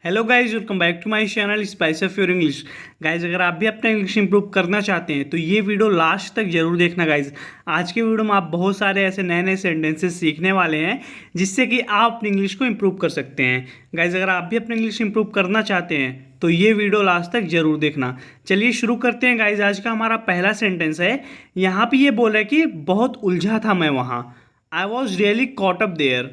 Hello guys, welcome back to my channel spice of your English. Guys, अगर आप भी अपना इंग्लिश इंप्रूव करना चाहते हैं तो ये वीडियो लास्ट तक जरूर देखना गाइज। आज के वीडियो में आप बहुत सारे ऐसे नए नए सेंटेंसेस सीखने वाले हैं जिससे कि आप अपनी इंग्लिश को इंप्रूव कर सकते हैं। गाइज, अगर आप भी अपना इंग्लिश इंप्रूव करना चाहते हैं तो ये वीडियो लास्ट तक जरूर देखना। चलिए शुरू करते हैं गाइज। आज का हमारा पहला सेंटेंस है, यहाँ पे ये बोल रहा है कि बहुत उलझा था मैं वहाँ। I was really caught up there.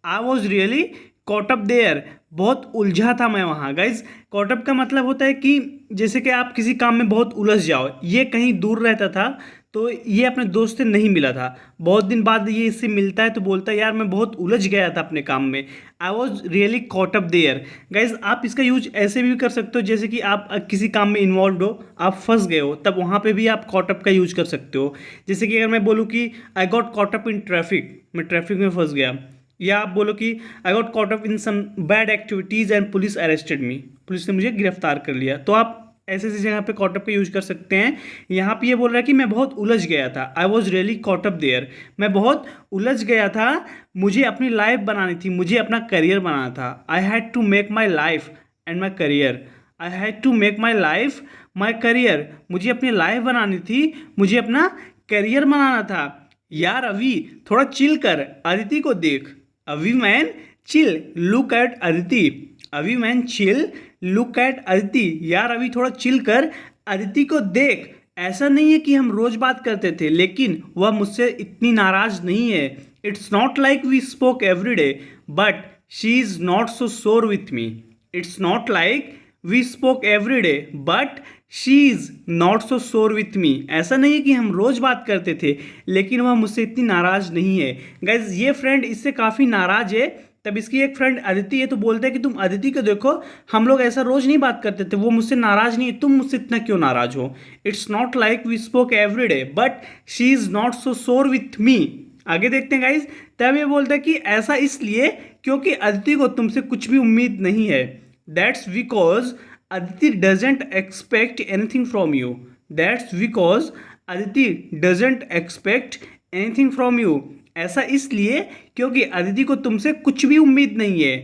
I was really caught up there, बहुत उलझा था मैं वहाँ। गाइज, कॉट अप का मतलब होता है कि जैसे कि आप किसी काम में बहुत उलझ जाओ। ये कहीं दूर रहता था तो ये अपने दोस्त से नहीं मिला था, बहुत दिन बाद ये इससे मिलता है तो बोलता है यार मैं बहुत उलझ गया था अपने काम में। I was really caught up there. Guys, आप इसका यूज ऐसे भी कर सकते हो जैसे कि आप किसी काम में इन्वॉल्व हो, आप फंस गए हो, तब वहाँ पे भी आप कॉट अप का यूज कर सकते हो। जैसे कि अगर मैं बोलूँ कि I got caught up in traffic, मैं ट्रैफिक में फंस गया। या आप बोलो कि I got caught up in some bad activities and police arrested me, police ने मुझे गिरफ्तार कर लिया। तो आप ऐसे ऐसी जगह पे कॉट अप का यूज कर सकते हैं। यहाँ पे ये बोल रहा है कि मैं बहुत उलझ गया था। I was really caught up there, मैं बहुत उलझ गया था, मुझे अपनी लाइफ बनानी थी, मुझे अपना करियर बनाना था। I had to make my life and my career. I had to make my life my career, मुझे अपनी लाइफ बनानी थी, मुझे अपना करियर बनाना था। यार अभी थोड़ा चिल कर, अदिति को देख। अभी man chill look at Aditi. अभी man chill look at Aditi, यार अभी थोड़ा चिल कर, अदिति को देख। ऐसा नहीं है कि हम रोज बात करते थे लेकिन वह मुझसे इतनी नाराज नहीं है। It's not like we spoke every day but she is not so sore with me. It's not like we spoke every day but she is not so sore with मी। ऐसा नहीं है कि हम रोज़ बात करते थे लेकिन वह मुझसे इतनी नाराज़ नहीं है। गाइज, ये फ्रेंड इससे काफ़ी नाराज़ है, तब इसकी एक फ्रेंड अदिति है तो बोलते हैं कि तुम अदिति को देखो, हम लोग ऐसा रोज़ नहीं बात करते थे, वो मुझसे नाराज़ नहीं है, तुम मुझसे इतना क्यों नाराज़ हो। It's not like we spoke every day but she is not so sore with मी। आगे देखते हैं गाइज। तब ये बोलता है कि ऐसा इसलिए क्योंकि अदिति को तुमसे कुछ भी उम्मीद नहीं है। That's because Aditi doesn't expect anything from you. That's because Aditi doesn't expect anything from you. ऐसा इसलिए क्योंकि अदिति को तुमसे कुछ भी उम्मीद नहीं है।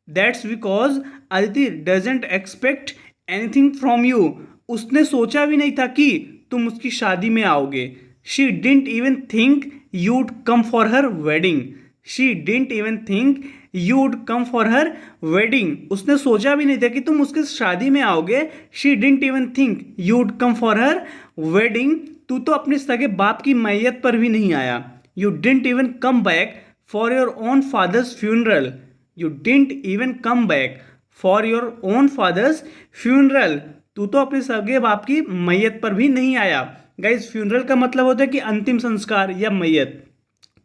That's because Aditi doesn't expect anything from you. उसने सोचा भी नहीं था कि तुम उसकी शादी में आओगे। She didn't even think you'd come for her wedding. She didn't even think you would come for her wedding. उसने सोचा भी नहीं था कि तुम उसके शादी में आओगे। She didn't even think you would come for her wedding. तू तो अपने सगे बाप की मैयत पर भी नहीं आया। You didn't even come back for your own father's funeral. You didn't even come back for your own father's funeral. तू तो अपने सगे बाप की मैयत पर भी नहीं आया। गाइस, फ्यूनरल का मतलब होता है कि अंतिम संस्कार या मैयत।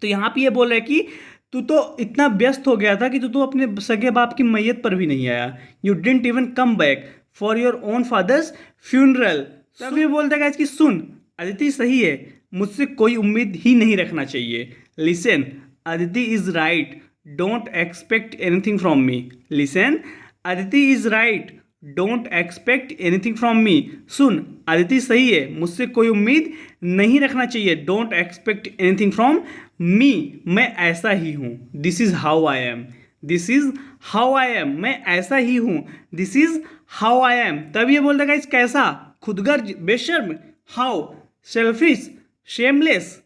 तो यहाँ पे ये बोल रहा है कि तू तो इतना व्यस्त हो गया था कि तू तो अपने सगे बाप की मैयत पर भी नहीं आया। You didn't even come back for your own father's funeral. तब ये बोलता है कि सुन, अदिति सही है, मुझसे कोई उम्मीद ही नहीं रखना चाहिए। Listen, Aditi is right, don't expect anything from me. Listen, Aditi is right, don't expect anything from me. सुन, अदिति सही है, मुझसे कोई उम्मीद नहीं रखना चाहिए। Don't expect anything from me, मैं ऐसा ही हूँ। This is how I am. This is how I am, मैं ऐसा ही हूँ। This is how I am. तब ये बोलता है कैसा, खुदगर्ज, बेशर्म। How selfish, shameless.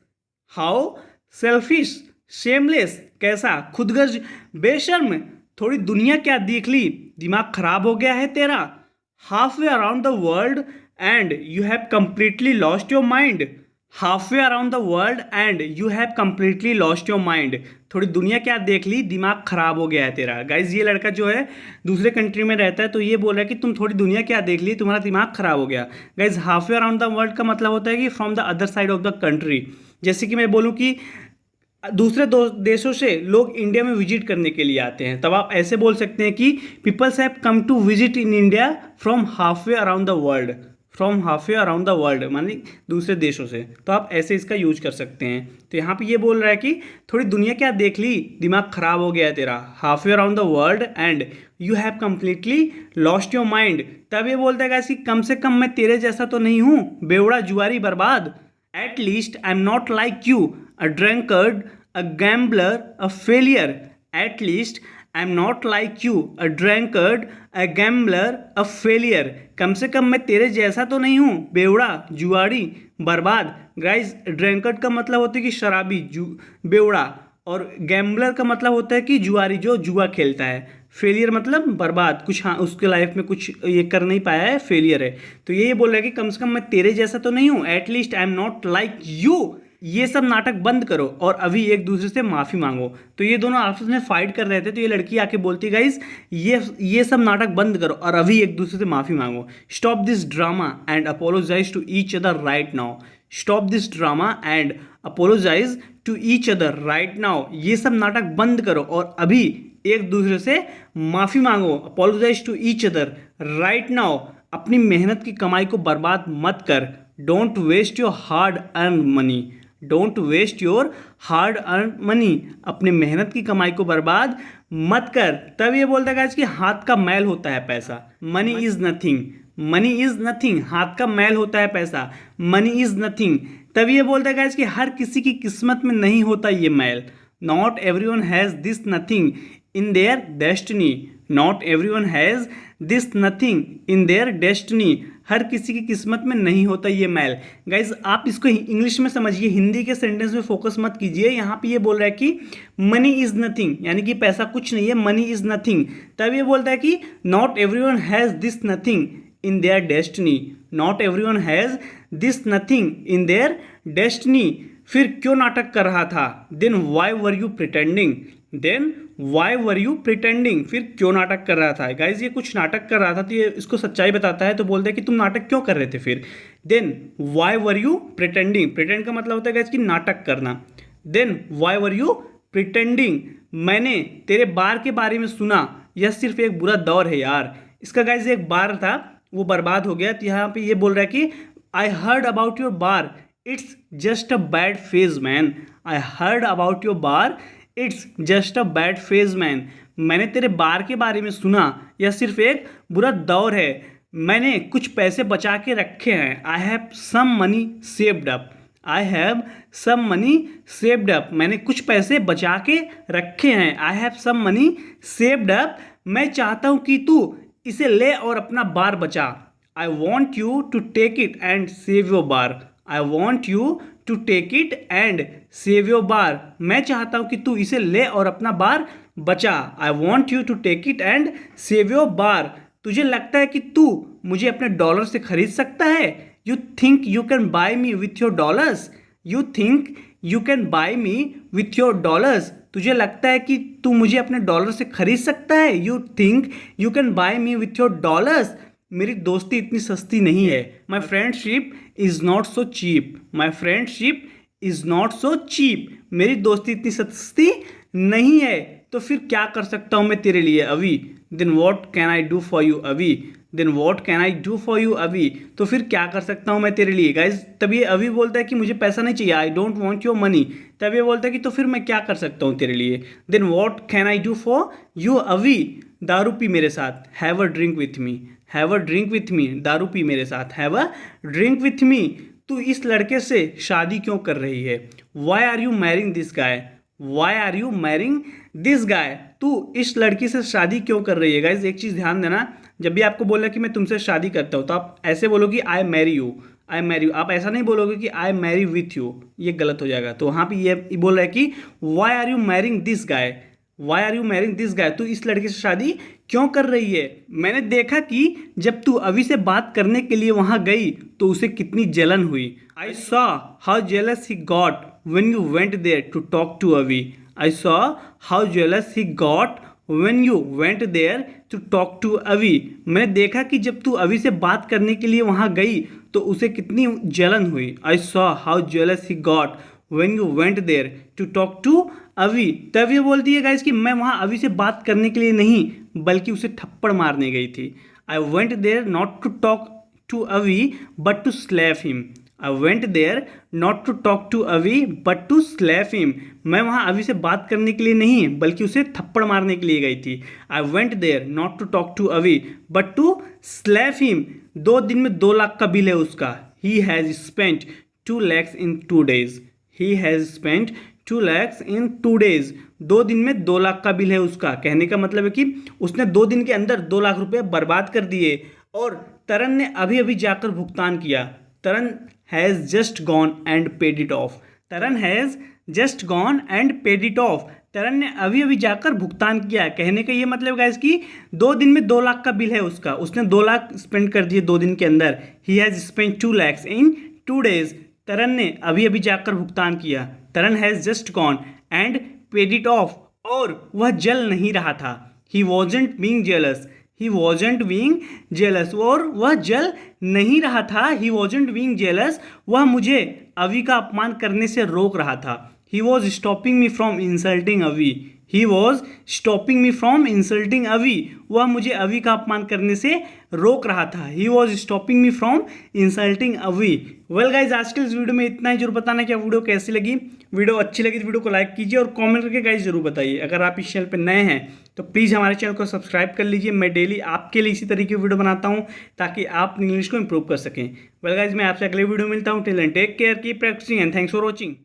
How selfish, shameless, कैसा, खुदगर्ज, बेशर्म। थोड़ी दुनिया क्या देख ली, दिमाग खराब हो गया है तेरा। Half way around the world and you have completely lost your mind. Half way around the world and you have completely lost your mind. थोड़ी दुनिया क्या देख ली, दिमाग खराब हो गया है तेरा। गाइज, ये लड़का जो है दूसरे कंट्री में रहता है तो ये बोल रहा है कि तुम थोड़ी दुनिया क्या देख ली, तुम्हारा दिमाग खराब हो गया। Guys, half way around the world का मतलब होता है कि from the other side of the country. जैसे कि मैं बोलूँ कि दूसरे देशों से लोग इंडिया में विजिट करने के लिए आते हैं, तब आप ऐसे बोल सकते हैं कि peoples have come to visit in India from halfway around the world. From halfway around the world मानी दूसरे देशों से, तो आप ऐसे इसका यूज कर सकते हैं। तो यहाँ पे ये बोल रहा है कि थोड़ी दुनिया क्या देख ली, दिमाग खराब हो गया है तेरा। Half way around the world and you have completely lost your mind. तब ये बोलता है कि कम से कम मैं तेरे जैसा तो नहीं हूँ, बेवड़ा, जुआरी, बर्बाद। At least I am not like you, a drunkard, a gambler, a failure. At least I am not like you, a drunkard, a gambler, a failure. कम से कम मैं तेरे जैसा तो नहीं हूँ, बेवड़ा, जुआड़ी, बर्बाद। गाइज ड्रैंकर्ड का मतलब होता है कि शराबी, बेवड़ा, और गैम्बलर का मतलब होता है कि जुआरी, जो जुआ खेलता है। फेलियर मतलब बर्बाद, कुछ हाँ उसके लाइफ में कुछ ये कर नहीं पाया है, फेलियर है। तो ये बोल रहा है कि कम से कम मैं तेरे जैसा तो नहीं हूँ, at least I am not like you. ये सब नाटक बंद करो और अभी एक दूसरे से माफ़ी मांगो। तो ये दोनों आपस में फाइट कर रहे थे, तो ये लड़की आके बोलती गाइस ये सब नाटक बंद करो और अभी एक दूसरे से माफ़ी मांगो। Stop this drama and apologise to each other right now. Stop this drama and apologise to each other right now. ये सब नाटक बंद करो और अभी एक दूसरे से माफ़ी मांगो। Apologise to each other right now. अपनी मेहनत की कमाई को बर्बाद मत कर। Don't waste your hard earn money. Don't waste your hard earn money. अपने मेहनत की कमाई को बर्बाद मत कर। तब ये बोलता है कि हाथ का मैल होता है पैसा। Money is nothing. Money is nothing. हाथ का मैल होता है पैसा। Money is nothing. तब ये बोलता है कि हर किसी की किस्मत में नहीं होता ये मैल। Not everyone has this nothing in their destiny. Not everyone has this nothing in their destiny. हर किसी की किस्मत में नहीं होता ये मैल। गाइज आप इसको इंग्लिश में समझिए, हिंदी के सेंटेंस में फोकस मत कीजिए। यहाँ पे ये बोल रहा है कि मनी इज़ नथिंग, यानी कि पैसा कुछ नहीं है, मनी इज़ नथिंग। तब ये बोलता है कि not everyone has this nothing in their destiny. Not everyone has this nothing in their destiny. फिर क्यों नाटक कर रहा था? Then why were you pretending. Then why were you pretending. फिर क्यों नाटक कर रहा था? गाइज ये कुछ नाटक कर रहा था, तो ये इसको सच्चाई बताता है। तो बोलते हैं कि तुम नाटक क्यों कर रहे थे फिर। Then why were you pretending. Pretend का मतलब होता है गाइज कि नाटक करना। Then why were you pretending. मैंने तेरे बार के बारे में सुना, यह सिर्फ एक बुरा दौर है यार। इसका गाइज एक बार था, वो बर्बाद हो गया। तो यहाँ पे ये बोल रहा है कि I heard about your bar, it's just a bad phase man. I heard about your bar, it's just a bad phase man. मैंने तेरे बार के बारे में सुना, यह सिर्फ एक बुरा दौर है। मैंने कुछ पैसे बचा के रखे हैं। I have some money saved up. I have some money saved up. मैंने कुछ पैसे बचा के रखे हैं। I have some money saved up. मैं चाहता हूँ कि तू इसे ले और अपना बार बचा। I want you to take it and save your bar. I want you to take it and save your bar. मैं चाहता हूँ कि तू इसे ले और अपना बार बचा। I want you to take it and save your bar. तुझे लगता है कि तू मुझे अपने डॉलर से खरीद सकता है? You think you can buy me with your dollars. You think you can buy me with your dollars. तुझे लगता है कि तू मुझे अपने डॉलर से खरीद सकता है? You think you can buy me with your dollars. मेरी दोस्ती इतनी सस्ती नहीं है। My friendship is not so cheap. My friendship is not so cheap. मेरी दोस्ती इतनी सस्ती नहीं है। तो फिर क्या कर सकता हूँ मैं तेरे लिए अभी? Then what can I do for you अभी। Then what can I do for you अभी। तो फिर क्या कर सकता हूँ मैं तेरे लिए? गाइज तब ये अभी बोलता है कि मुझे पैसा नहीं चाहिए, I don't want your money. तब ये बोलता है कि तो फिर मैं क्या कर सकता हूँ तेरे लिए? Then what can I do for you अभी। दारू पी मेरे साथ, have a drink with me. Have a drink with me. दारू पी मेरे साथ, have a drink with me. तू इस लड़के से शादी क्यों कर रही है? Why are you marrying this guy. Why are you marrying this guy. तू इस लड़की से शादी क्यों कर रही है? गाइज एक चीज़ ध्यान देना, जब भी आपको बोला कि मैं तुमसे शादी करता हूँ, तो आप ऐसे बोलो कि I marry you. I marry you. आप ऐसा नहीं बोलोगे कि आई मैरी विथ यू, ये गलत हो जाएगा। तो वहाँ पे ये बोल रहा है कि why are you marrying this guy. Why are you marrying this guy. तू इस लड़के से शादी क्यों कर रही है? मैंने देखा कि जब तू अभी से बात करने के लिए वहाँ गई तो उसे कितनी जलन हुई। I saw how jealous he got when you went there to talk to Avi. I saw how jealous he got when you went there to talk to Avi. मैंने देखा कि जब तू अभी से बात करने के लिए वहाँ गई तो उसे कितनी जलन हुई। I saw how jealous he got when you went there to talk to Avi. तब ये बोलती है गाइस कि मैं वहाँ अभी से बात करने के लिए नहीं बल्कि उसे थप्पड़ मारने गई थी। I went there not to talk to Avi but to slap him. I went there not to talk to Avi but to slap him. मैं वहाँ अभी से बात करने के लिए नहीं बल्कि उसे थप्पड़ मारने के लिए गई थी। I went there not to talk to Avi but to slap him. 2 दिन में 2 लाख का बिल है उसका। He has spent 2 lakhs in 2 days. He has spent 2 lakhs in 2 days। 2 दिन में 2 लाख का बिल है उसका। कहने का मतलब है कि उसने 2 दिन के अंदर 2 लाख रुपए बर्बाद कर दिए और तरन ने अभी अभी जाकर भुगतान किया। Taran has just gone and paid it off. Taran has just gone and paid it off. Taran ने अभी अभी जाकर भुगतान किया। कहने का ये मतलब गाइस कि 2 दिन में 2 लाख का बिल है उसका, उसने 2 लाख स्पेंड कर दिए 2 दिन के अंदर। He has spend 2 lakhs in 2 days। Taran ने अभी अभी जाकर भुगतान किया। Taran has just gone and paid it off. और वह जल नहीं रहा था। He wasn't being jealous. He wasn't being jealous. और वह जल नहीं रहा था। He wasn't being jealous. वह मुझे अवी का अपमान करने से रोक रहा था। He was stopping me from insulting Avi. He was stopping me from insulting Avi. वह मुझे अवी का अपमान करने से रोक रहा था। He was stopping me from insulting अवी। वेल गाइज, आज के इस वीडियो में इतना ही। जरूर बताना कि वीडियो कैसी लगी। वीडियो अच्छी लगी तो वीडियो को लाइक कीजिए और कमेंट करके गाइज जरूर बताइए। अगर आप इस चैनल पर नए हैं तो प्लीज़ हमारे चैनल को सब्सक्राइब कर लीजिए। मैं डेली आपके लिए इसी तरीके की वीडियो बनाता हूँ ताकि आप इंग्लिश को इंप्रूव कर सकें। वेल गाइज, मैं आपसे अगले वीडियो में मिलता हूँ। Till then take care, keep practising and thanks for watching.